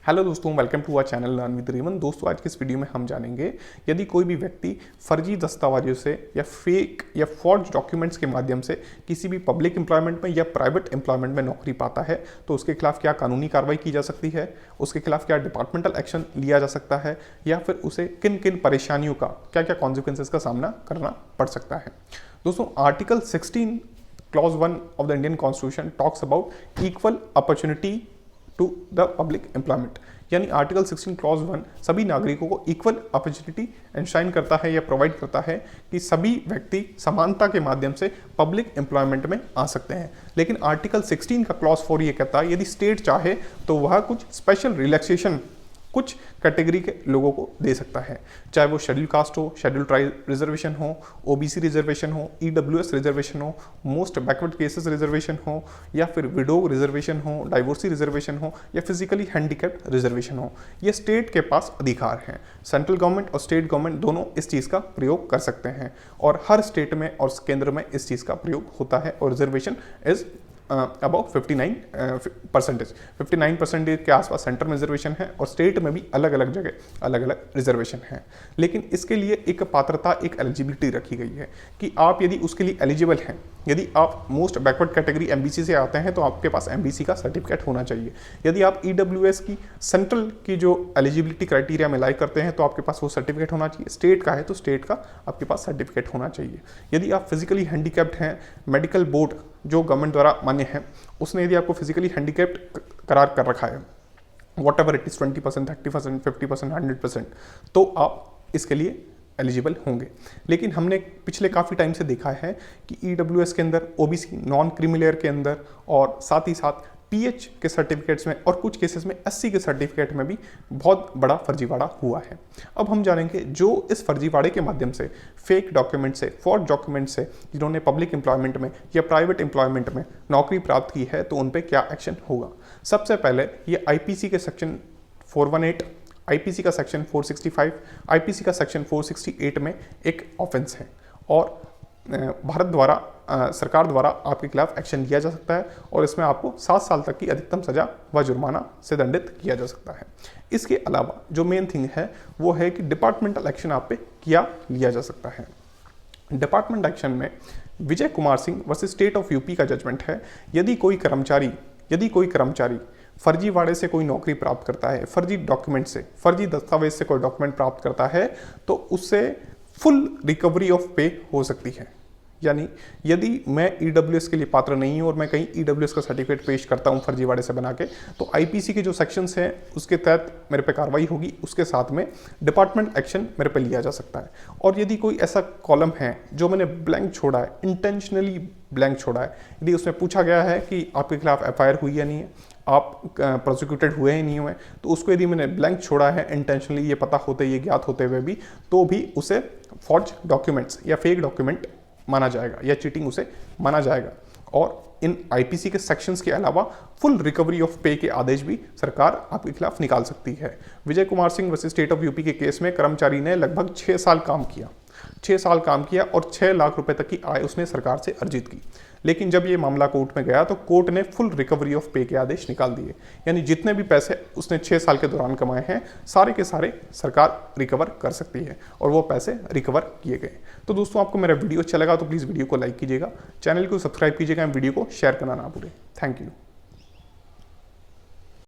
Hello दोस्तों, welcome to our channel learn with Reman. दोस्तों, आज के इस वीडियो में हम जानेंगे यदि कोई भी व्यक्ति फर्जी दस्तावेजों से या फेक या फॉर्ज डॉक्यूमेंट्स के माध्यम से किसी भी पब्लिक एम्प्लॉयमेंट में या प्राइवेट एम्प्लॉयमेंट में नौकरी पाता है तो उसके खिलाफ क्या कानूनी कार्रवाई की जा सकती है, उसके खिलाफ क्या डिपार्टमेंटल एक्शन लिया जा सकता है या फिर उसे किन किन परेशानियों का क्या क्या कॉन्सिक्वेंसेस का सामना करना पड़ सकता है। दोस्तों, article 16 clause 1 of the Indian constitution talks about equal opportunity to the public employment, यानी आर्टिकल 16 क्लॉज 1 सभी नागरिकों को इक्वल अपॉर्चुनिटी एंशाइन करता है या प्रोवाइड करता है कि सभी व्यक्ति समानता के माध्यम से पब्लिक एम्प्लॉयमेंट में आ सकते हैं। लेकिन आर्टिकल 16 का क्लॉज 4 ये कहता है यदि स्टेट चाहे तो वह कुछ स्पेशल रिलैक्सेशन कुछ कैटेगरी के लोगों को दे सकता है, चाहे वो शेड्यूल कास्ट हो, शेड्यूल ट्राइब रिजर्वेशन हो, ओबीसी रिजर्वेशन हो, ईडब्ल्यूएस रिजर्वेशन हो, मोस्ट बैकवर्ड केसेस रिजर्वेशन हो या फिर विडो रिजर्वेशन हो, डाइवोर्सी रिजर्वेशन हो या फिजिकली हैंडीकैप्ड रिजर्वेशन हो। ये स्टेट के पास अधिकार हैं। सेंट्रल गवर्नमेंट और स्टेट गवर्नमेंट दोनों इस चीज़ का प्रयोग कर सकते हैं और हर स्टेट में और केंद्र में इस चीज़ का प्रयोग होता है और रिजर्वेशन इज अबाउट 59% के आसपास सेंटर में रिजर्वेशन है और स्टेट में भी अलग अलग जगह अलग अलग रिजर्वेशन है। लेकिन इसके लिए एक पात्रता, एक एलिजिबिलिटी रखी गई है कि आप यदि उसके लिए एलिजिबल हैं, यदि आप मोस्ट बैकवर्ड कैटेगरी एमबीसी से आते हैं तो आपके पास एमबीसी का सर्टिफिकेट होना चाहिए। यदि आप ईडब्ल्यूएस की सेंट्रल की जो एलिजिबिलिटी क्राइटेरिया में लाइक करते हैं तो आपके पास वो सर्टिफिकेट होना चाहिए। स्टेट का है तो स्टेट का आपके पास सर्टिफिकेट होना चाहिए। यदि आप फिजिकली हैंडीकैप्ड हैं, मेडिकल बोर्ड जो गवर्नमेंट द्वारा मान्य है उसने यदि आपको फिजिकली हैंडीकैप्ड करार कर रखा है, वॉट एवर इट इज 20%, 30%, 50%, 100%, तो आप इसके लिए एलिजिबल होंगे। लेकिन हमने पिछले काफ़ी टाइम से देखा है कि ईडब्ल्यूएस के अंदर, ओबीसी नॉन क्रीमी के अंदर और साथ ही साथ पीएच के सर्टिफिकेट्स में और कुछ केसेस में एससी के सर्टिफिकेट में भी बहुत बड़ा फर्जीवाड़ा हुआ है। अब हम जानेंगे जो इस फर्जीवाड़े के माध्यम से, फेक डॉक्यूमेंट से, फॉर्ज डॉक्यूमेंट से जिन्होंने पब्लिक एम्प्लॉयमेंट में या प्राइवेट एम्प्लॉयमेंट में नौकरी प्राप्त की है तो उन पर क्या एक्शन होगा। सबसे पहले ये आईपीसी के सेक्शन 418, आईपीसी का सेक्शन 465, आईपीसी का सेक्शन 468 में एक ऑफेंस है और भारत द्वारा सरकार द्वारा आपके खिलाफ एक्शन लिया जा सकता है और इसमें आपको 7 साल तक की अधिकतम सजा व जुर्माना से दंडित किया जा सकता है। इसके अलावा जो मेन थिंग है वो है कि डिपार्टमेंटल एक्शन आप पे लिया जा सकता है। डिपार्टमेंट एक्शन में Vijay Kumar Singh versus state of UP का जजमेंट है। यदि कोई कर्मचारी फर्जीवाड़े से कोई नौकरी प्राप्त करता है, फर्जी डॉक्यूमेंट से, फर्जी दस्तावेज से कोई डॉक्यूमेंट प्राप्त करता है तो उससे फुल रिकवरी ऑफ पे हो सकती है। यानी यदि मैं ईडब्ल्यूएस के लिए पात्र नहीं हूं और मैं कहीं ईडब्ल्यूएस का सर्टिफिकेट पेश करता हूं फर्जीवाड़े से बना के, तो आईपीसी के जो सेक्शंस हैं उसके तहत मेरे पे कार्रवाई होगी। उसके साथ में डिपार्टमेंट एक्शन मेरे पे लिया जा सकता है। और यदि कोई ऐसा कॉलम है जो मैंने ब्लैंक छोड़ा है, इंटेंशनली ब्लैंक छोड़ा है, यदि उसमें पूछा गया है कि आपके खिलाफ एफआईआर हुई या नहीं है, आप प्रोसिक्यूटेड हुए ही नहीं हुए, तो उसको यदि मैंने ब्लैंक छोड़ा है इंटेंशनली, ये पता होते, ये ज्ञात होते हुए भी, तो भी उसे फॉर्ज डॉक्यूमेंट्स या फेक डॉक्यूमेंट माना जाएगा या चीटिंग उसे माना जाएगा। और इन आईपीसी के सेक्शंस के अलावा फुल रिकवरी ऑफ पे के आदेश भी सरकार आपके खिलाफ निकाल सकती है। Vijay Kumar Singh versus state of UP के केस में कर्मचारी ने लगभग 6 साल काम किया और 6 लाख रुपए तक की आय उसने सरकार से अर्जित की। लेकिन जब ये मामला कोर्ट में गया तो कोर्ट ने फुल रिकवरी ऑफ पे के आदेश निकाल दिए, यानी जितने भी पैसे उसने 6 साल के दौरान कमाए हैं सारे के सारे सरकार रिकवर कर सकती है और वो पैसे रिकवर किए गए। तो दोस्तों, आपको मेरा वीडियो अच्छा लगा तो प्लीज़ वीडियो को लाइक कीजिएगा, चैनल को सब्सक्राइब कीजिएगा, वीडियो को शेयर करना ना भूलें। Thank you.